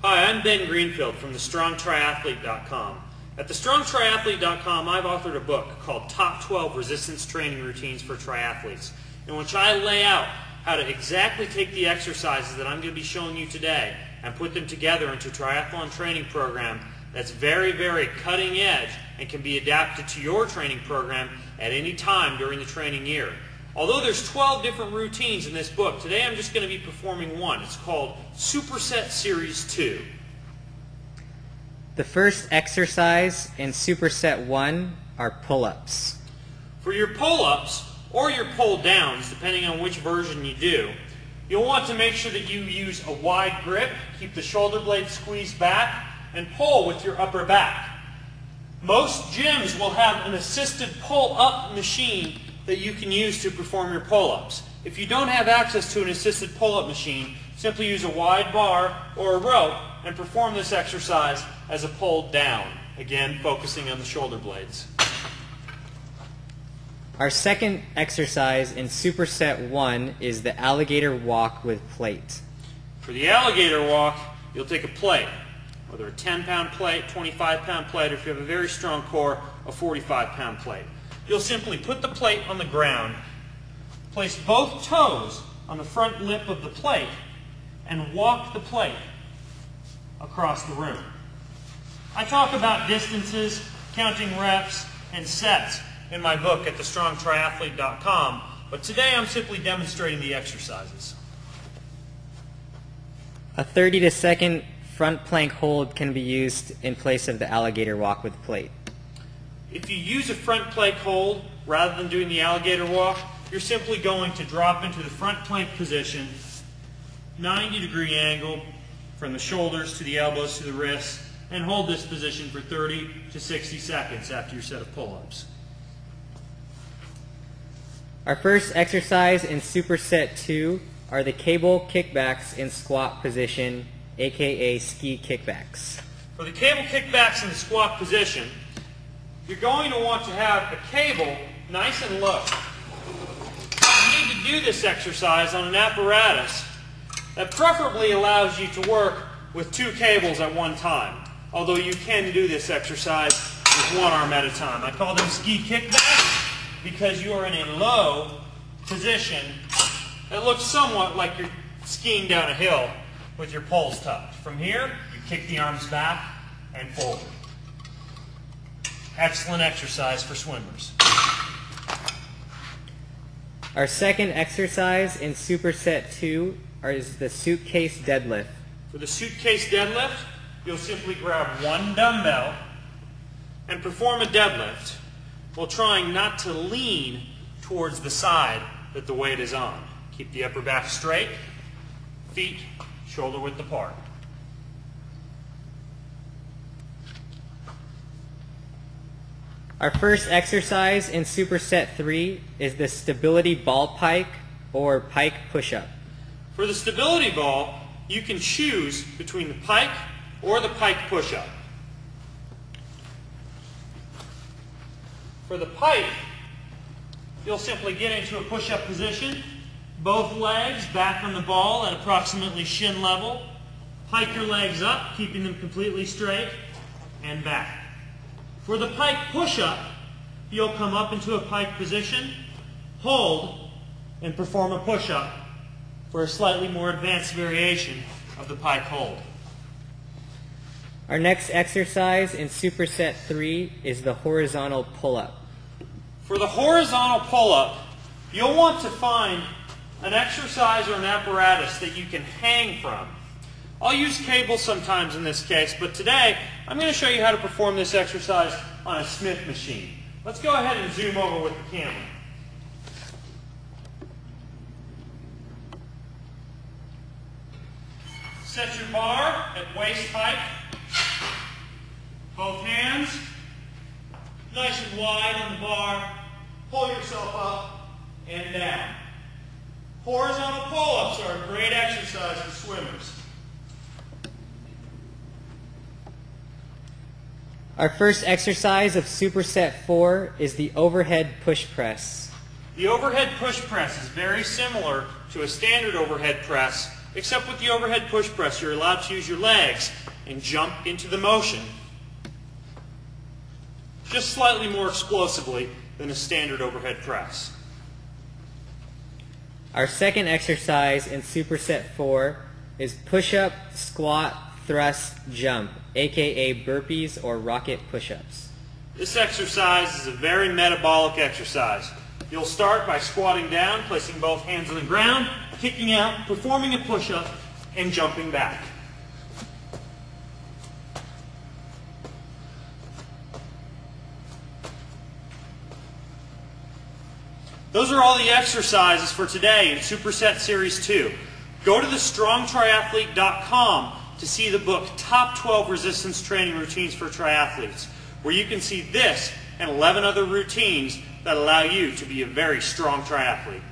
Hi, I'm Ben Greenfield from thestrongtriathlete.com. At thestrongtriathlete.com, I've authored a book called Top 12 Resistance Training Routines for Triathletes, in which I lay out how to exactly take the exercises that I'm going to be showing you today and put them together into a triathlon training program that's very, very cutting edge and can be adapted to your training program at any time during the training year. Although there's 12 different routines in this book, today I'm just going to be performing one. It's called Superset Series 2. The first exercise in Superset 1 are pull-ups. For your pull-ups, or your pull-downs, depending on which version you do, you'll want to make sure that you use a wide grip, keep the shoulder blades squeezed back, and pull with your upper back. Most gyms will have an assisted pull-up machine that you can use to perform your pull-ups. If you don't have access to an assisted pull-up machine, simply use a wide bar or a rope and perform this exercise as a pull-down. Again, focusing on the shoulder blades. Our second exercise in Superset 1 is the alligator walk with plate. For the alligator walk, you'll take a plate, whether a 10-pound plate, 25-pound plate, or if you have a very strong core, a 45-pound plate. You'll simply put the plate on the ground, place both toes on the front lip of the plate, and walk the plate across the room. I talk about distances, counting reps, and sets in my book at thestrongtriathlete.com, but today I'm simply demonstrating the exercises. A 30-second front plank hold can be used in place of the alligator walk with plate. If you use a front plank hold rather than doing the alligator walk, you're simply going to drop into the front plank position, 90-degree angle from the shoulders to the elbows to the wrists, and hold this position for 30 to 60 seconds after your set of pull-ups. Our first exercise in Superset 2 are the cable kickbacks in squat position, aka ski kickbacks. For the cable kickbacks in the squat position, you're going to want to have the cable nice and low. You need to do this exercise on an apparatus that preferably allows you to work with two cables at one time, although you can do this exercise with one arm at a time. I call them ski kickbacks because you are in a low position that looks somewhat like you're skiing down a hill with your poles tucked. From here, you kick the arms back and forward. Excellent exercise for swimmers. Our second exercise in Superset 2 is the suitcase deadlift. For the suitcase deadlift, you'll simply grab one dumbbell and perform a deadlift while trying not to lean towards the side that the weight is on. Keep the upper back straight, feet shoulder width apart. Our first exercise in Superset 3 is the stability ball pike or pike push-up. For the stability ball, you can choose between the pike or the pike push-up. For the pike, you'll simply get into a push-up position, both legs back on the ball at approximately shin level, pike your legs up, keeping them completely straight, and back. For the pike push-up, you'll come up into a pike position, hold, and perform a push-up for a slightly more advanced variation of the pike hold. Our next exercise in Superset 3 is the horizontal pull-up. For the horizontal pull-up, you'll want to find an exercise or an apparatus that you can hang from. I'll use cables sometimes in this case, but today I'm going to show you how to perform this exercise on a Smith machine. Let's go ahead and zoom over with the camera. Set your bar at waist height. Both hands nice and wide on the bar. Pull yourself up and down. Horizontal pull-ups are a great exercise for swimmers. Our first exercise of Superset 4 is the overhead push press. The overhead push press is very similar to a standard overhead press, except with the overhead push press, you're allowed to use your legs and jump into the motion just slightly more explosively than a standard overhead press. Our second exercise in Superset 4 is push-up, squat, thrust, jump, aka burpees or rocket push-ups. This exercise is a very metabolic exercise. You'll start by squatting down, placing both hands on the ground, kicking out, performing a push-up, and jumping back. Those are all the exercises for today in Superset Series 2. Go to thestrongtriathlete.com to see the book Top 12 Resistance Training Routines for Triathletes, where you can see this and 11 other routines that allow you to be a very strong triathlete.